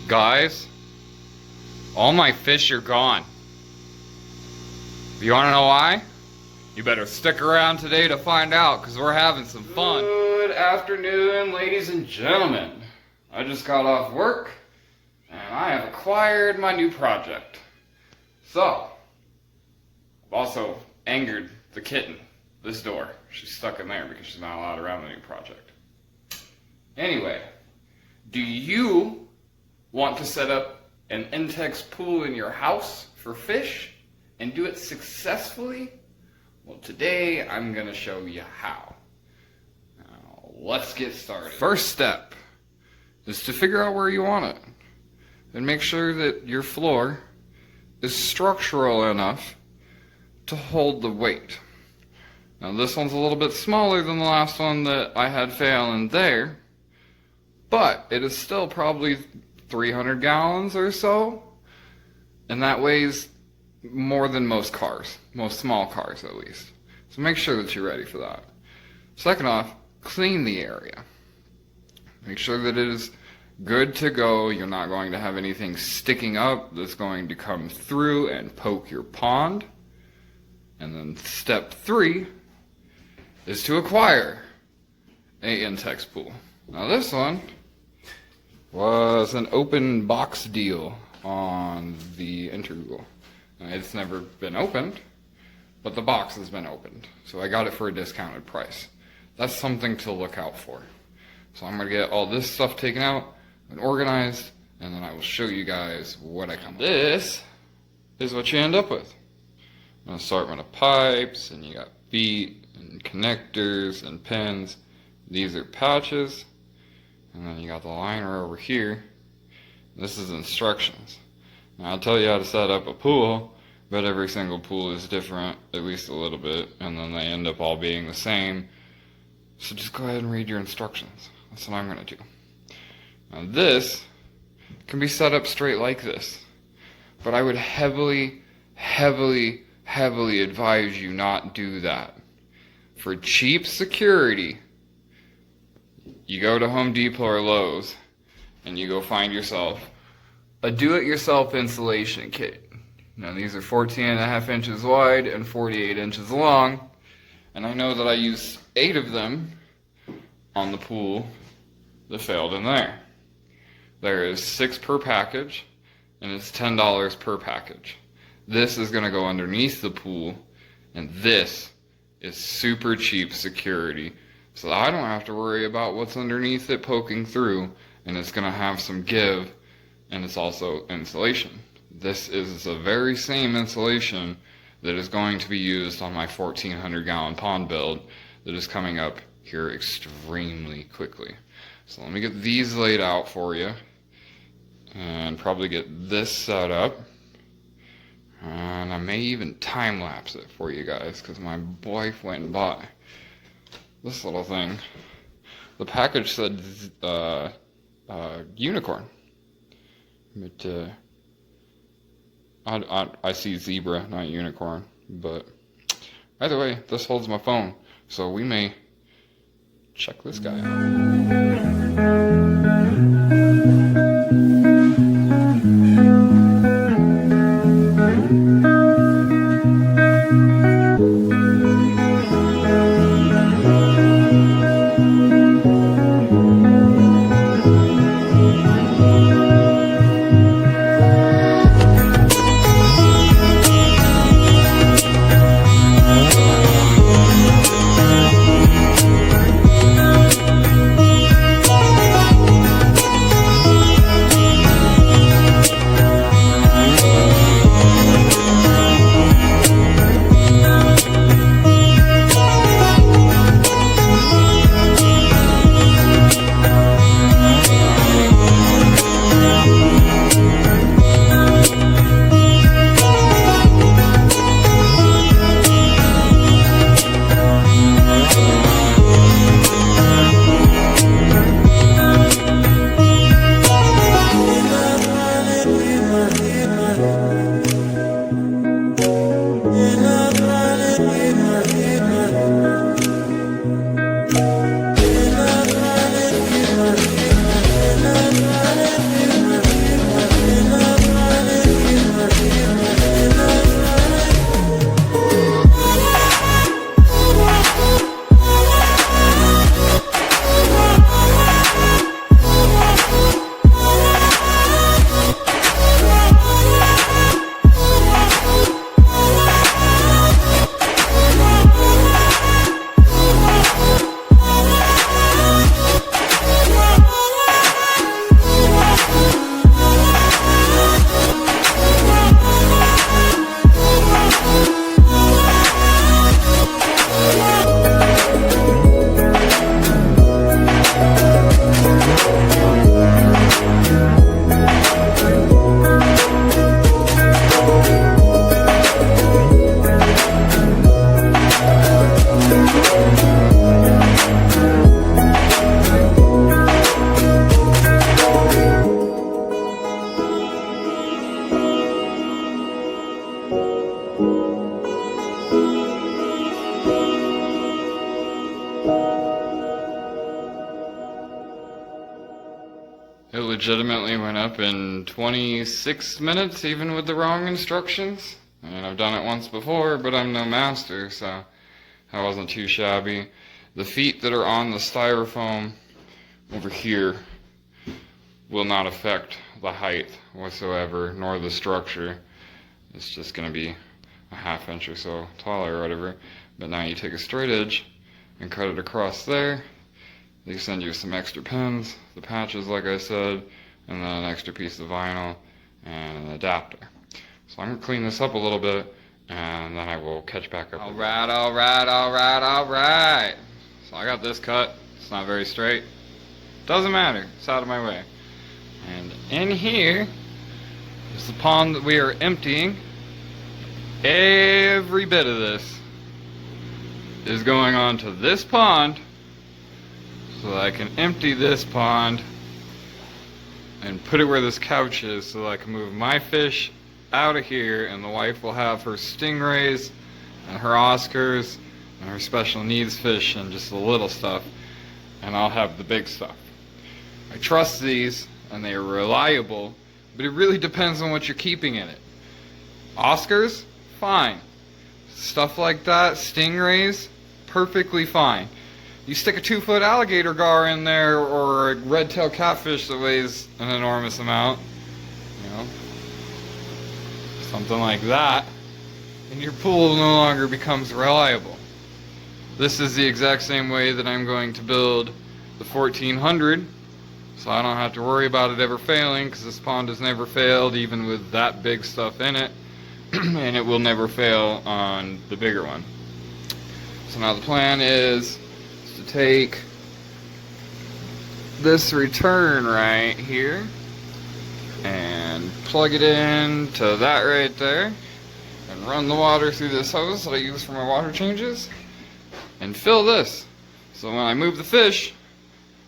Guys, all my fish are gone. You wanna know why? You better stick around today to find out, because we're having some fun. Good afternoon, ladies and gentlemen. I just got off work, and I have acquired my new project. So, I've also angered the kitten, this door. She's stuck in there because she's not allowed around the new project. Anyway, do you want to set up an Intex pool in your house for fish and do it successfully? Well, today I'm going to show you how. Now, let's get started. First step is to figure out where you want it and make sure that your floor is structural enough to hold the weight. Now this one's a little bit smaller than the last one that I had fail in there, but it is still probably 300 gallons or so, and that weighs more than most cars, most small cars at least. So make sure that you're ready for that. Second off, clean the area. Make sure that it is good to go. You're not going to have anything sticking up that's going to come through and poke your pond. And then step 3 is to acquire a Intex pool. Now this one was an open box deal on the Intergoogle. It's never been opened, but the box has been opened. So I got it for a discounted price. That's something to look out for. So I'm going to get all this stuff taken out and organized, and then I will show you guys what I come with. This is what you end up with. An assortment of pipes, and you got feet and connectors and pins. These are patches. And then you got the liner over here. This is instructions. Now I'll tell you how to set up a pool, but every single pool is different, at least a little bit, and then they end up all being the same. So just go ahead and read your instructions. That's what I'm going to do. Now this can be set up straight like this, but I would heavily advise you not do that. For cheap security, you go to Home Depot or Lowe's and you go find yourself a do-it-yourself insulation kit. Now these are 14.5 inches wide and 48 inches long, and I know that I used 8 of them on the pool that failed in there. There is 6 per package, and it's $10 per package. This is going to go underneath the pool, and this is super cheap security, so I don't have to worry about what's underneath it poking through, and it's going to have some give, and it's also insulation. This is the very same insulation that is going to be used on my 1,400 gallon pond build that is coming up here extremely quickly. So let me get these laid out for you, and probably get this set up. And I may even time-lapse it for you guys, because my wife went and bought this little thing. The package said unicorn. But I see zebra, not unicorn. But either way, this holds my phone, so we may check this guy out. legitimately went up in 26 minutes, even with the wrong instructions. And I've done it once before, but I'm no master, so I wasn't too shabby. The feet that are on the styrofoam over here will not affect the height whatsoever, nor the structure. It's just going to be a ½ inch or so taller or whatever. But now you take a straight edge and cut it across there. They send you some extra pins, the patches like I said, and then an extra piece of vinyl and an adapter. So I'm going to clean this up a little bit, and then I will catch back up. Alright. So I got this cut. It's not very straight. Doesn't matter. It's out of my way. And in here is the pond that we are emptying. Every bit of this is going on to this pond so that I can empty this pond and put it where this couch is so that I can move my fish out of here, and the wife will have her stingrays and her Oscars and her special needs fish and just the little stuff, and I'll have the big stuff. I trust these and they are reliable, but it really depends on what you're keeping in it. Oscars, fine. Stuff like that, stingrays, perfectly fine. You stick a 2-foot alligator gar in there, or a red-tailed catfish that weighs an enormous amount, you know, something like that, and your pool no longer becomes reliable. This is the exact same way that I'm going to build the 1400, so I don't have to worry about it ever failing, because this pond has never failed, even with that big stuff in it, and it will never fail on the bigger one. So now the plan is to take this return right here and plug it in to that right there and run the water through this hose that I use for my water changes and fill this. So when I move the fish,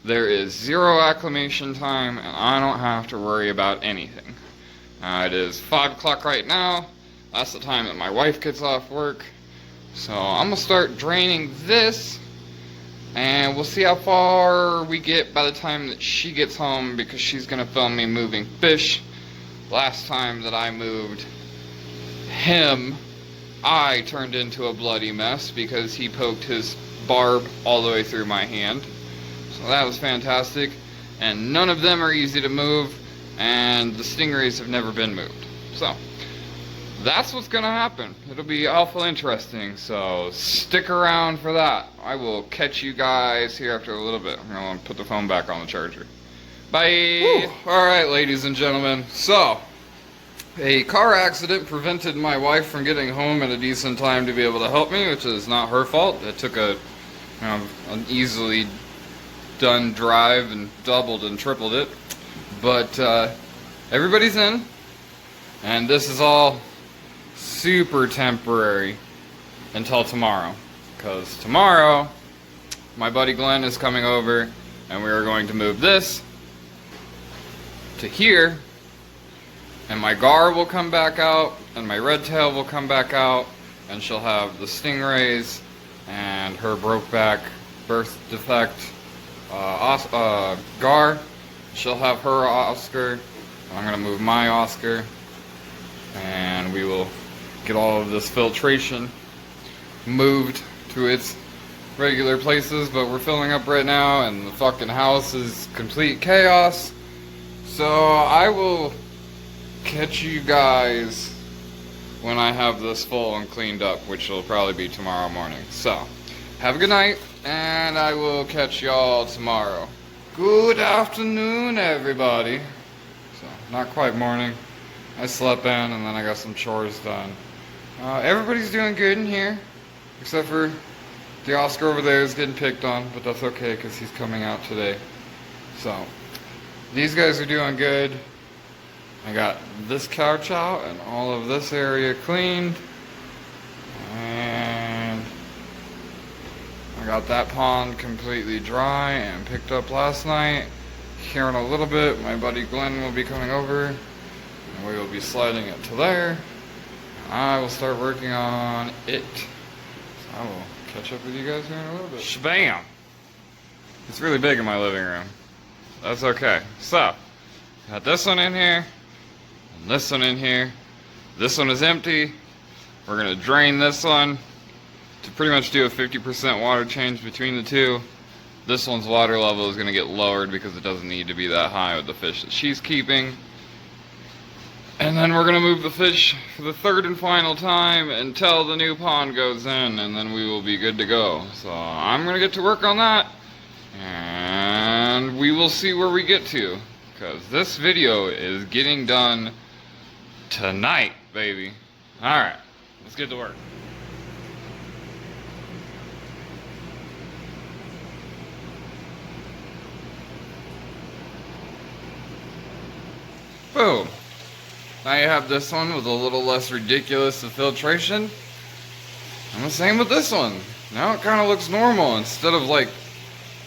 there is 0 acclimation time and I don't have to worry about anything. It is 5 o'clock right now. That's the time that my wife gets off work. So I'm going to start draining this, and we'll see how far we get by the time that she gets home, because she's going to film me moving fish. Last time that I moved him, I turned into a bloody mess because he poked his barb all the way through my hand. So that was fantastic. And none of them are easy to move, and the stingrays have never been moved. So that's what's gonna happen. It'll be awful interesting, so stick around for that. I will catch you guys here after a little bit. I'm gonna put the phone back on the charger. Bye! Alright, ladies and gentlemen, so a car accident prevented my wife from getting home at a decent time to be able to help me, which is not her fault. It took an easily done drive and doubled and tripled it. But everybody's in, and this is all super temporary until tomorrow, because tomorrow my buddy Glenn is coming over and we are going to move this to here, and my gar will come back out and my red tail will come back out, and she'll have the stingrays and her broke back birth defect gar. She'll have her Oscar. I'm gonna move my Oscar, and we will get all of this filtration moved to its regular places. But we're filling up right now and the fucking house is complete chaos. So I will catch you guys when I have this full and cleaned up, which will probably be tomorrow morning. So have a good night, and I will catch y'all tomorrow. Good afternoon, everybody. So not quite morning. I slept in and then I got some chores done. Everybody's doing good in here, except for the Oscar over there is getting picked on, but that's okay because he's coming out today. So these guys are doing good. I got this couch out and all of this area cleaned, and I got that pond completely dry and picked up last night. Here in a little bit, my buddy Glenn will be coming over, and we will be sliding it to there. I will start working on it. So I will catch up with you guys here in a little bit. Shabam! It's really big in my living room. That's okay. So, Got this one in here, and this one in here. This one is empty. We're gonna drain this one to pretty much do a 50% water change between the two. This one's water level is gonna get lowered because it doesn't need to be that high with the fish that she's keeping. And then we're gonna move the fish for the third and final time until the new pond goes in, and then we will be good to go. So I'm gonna get to work on that, and we will see where we get to, because this video is getting done tonight, baby. Alright, let's get to work. Boom. Now you have this one with a little less ridiculous of filtration. And the same with this one. Now it kind of looks normal instead of like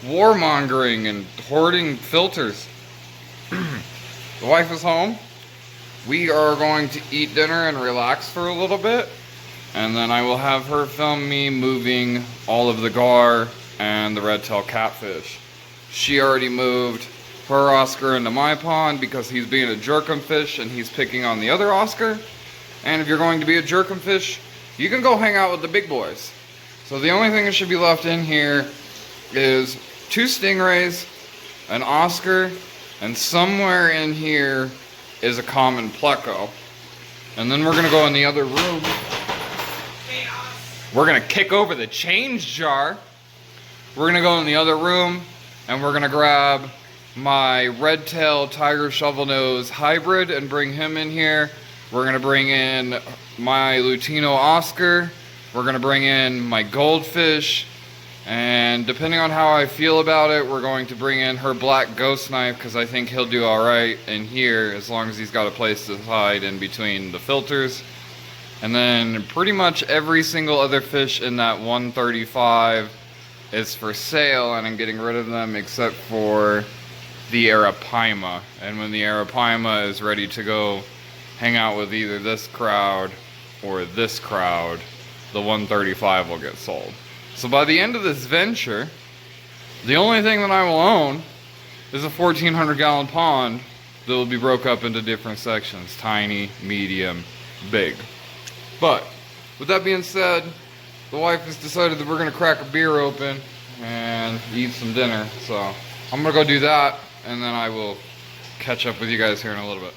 warmongering and hoarding filters. The wife is home. We are going to eat dinner and relax for a little bit. And then I will have her film me moving all of the gar and the red-tailed catfish. She already moved her Oscar into my pond because he's being a jerkum fish and he's picking on the other Oscar. And if you're going to be a jerkum fish, you can go hang out with the big boys. So the only thing that should be left in here is 2 stingrays, an Oscar, and somewhere in here is a common pleco. And then we're gonna go in the other room. We're gonna kick over the change jar. We're gonna go in the other room and we're gonna grab my red-tailed tiger shovelnose hybrid and bring him in here. We're gonna bring in my Lutino Oscar. We're gonna bring in my goldfish, and depending on how I feel about it, we're going to bring in her black ghost knife because I think he'll do all right in here as long as he's got a place to hide in between the filters. And then pretty much every single other fish in that 135 is for sale, and I'm getting rid of them except for the Arapaima. And when the Arapaima is ready to go hang out with either this crowd or this crowd, the 135 will get sold. So by the end of this venture, the only thing that I will own is a 1,400 gallon pond that will be broke up into different sections: tiny, medium, big. But with that being said, the wife has decided that we're gonna crack a beer open and eat some dinner. So I'm gonna go do that, and then I will catch up with you guys here in a little bit.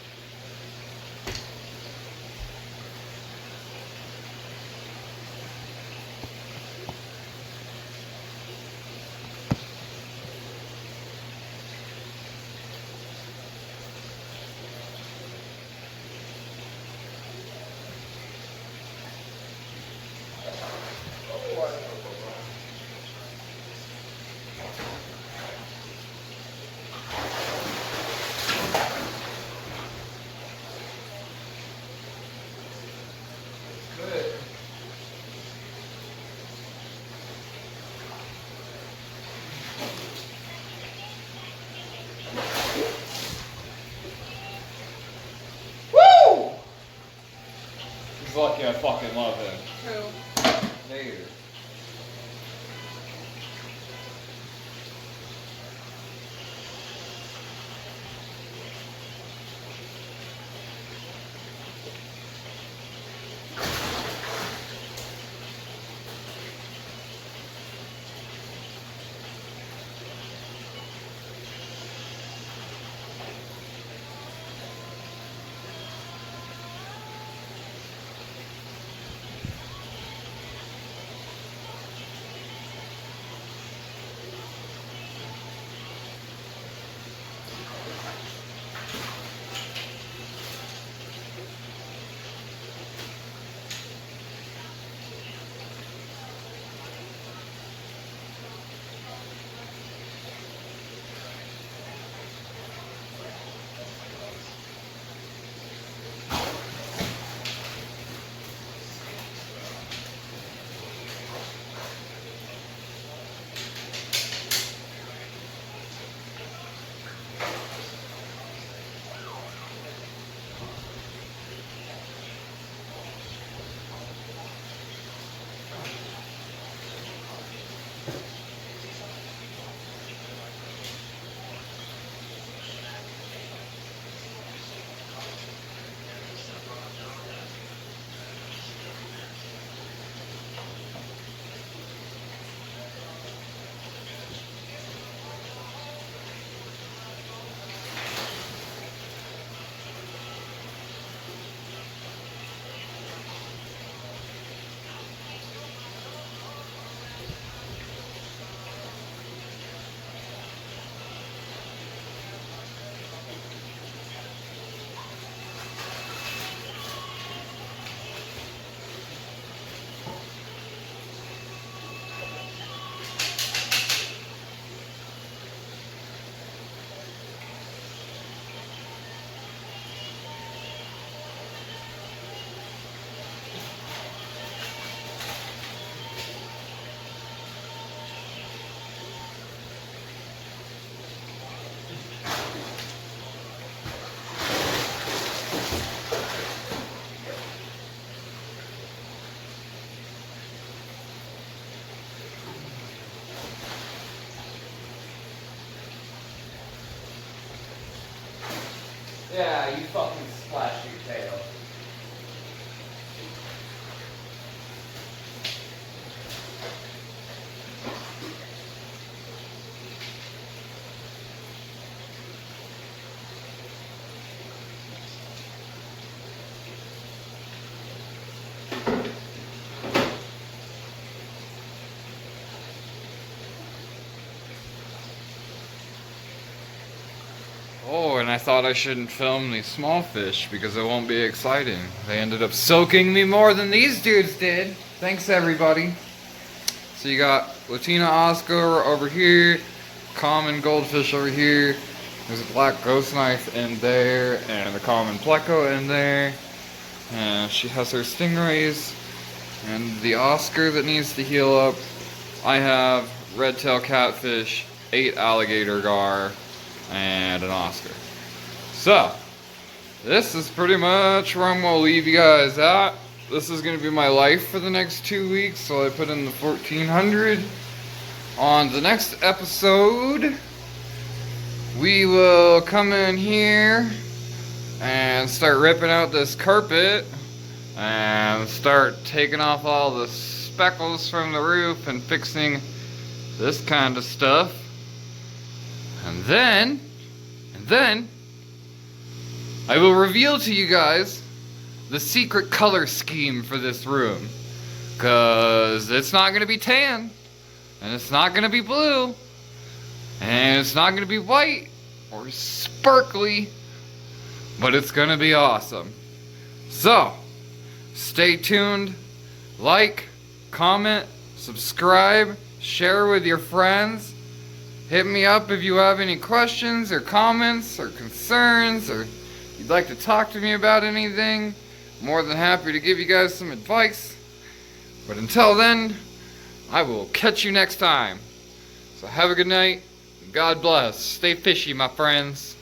He's lucky I fucking love him. Who? There. Yeah, you fucking splash your tail. Oh, and I thought I shouldn't film these small fish because it won't be exciting. They ended up soaking me more than these dudes did. Thanks, everybody. So you got Latina Oscar over here, common goldfish over here. There's a black ghost knife in there, and a common pleco in there. And she has her stingrays, and the Oscar that needs to heal up. I have red tail catfish, 8 alligator gar, and an Oscar. So, this is pretty much where I'm gonna leave you guys at. This is gonna be my life for the next 2 weeks, so I put in the 1400. On the next episode, we will come in here and start ripping out this carpet and start taking off all the speckles from the roof and fixing this kind of stuff. And then I will reveal to you guys the secret color scheme for this room. Cause it's not gonna be tan, and it's not gonna be blue, and it's not gonna be white or sparkly, but it's gonna be awesome. So, stay tuned, like, comment, subscribe, share with your friends. Hit me up if you have any questions or comments or concerns, or you'd like to talk to me about anything. More than happy to give you guys some advice. But until then, I will catch you next time. So have a good night. God bless. Stay fishy, my friends.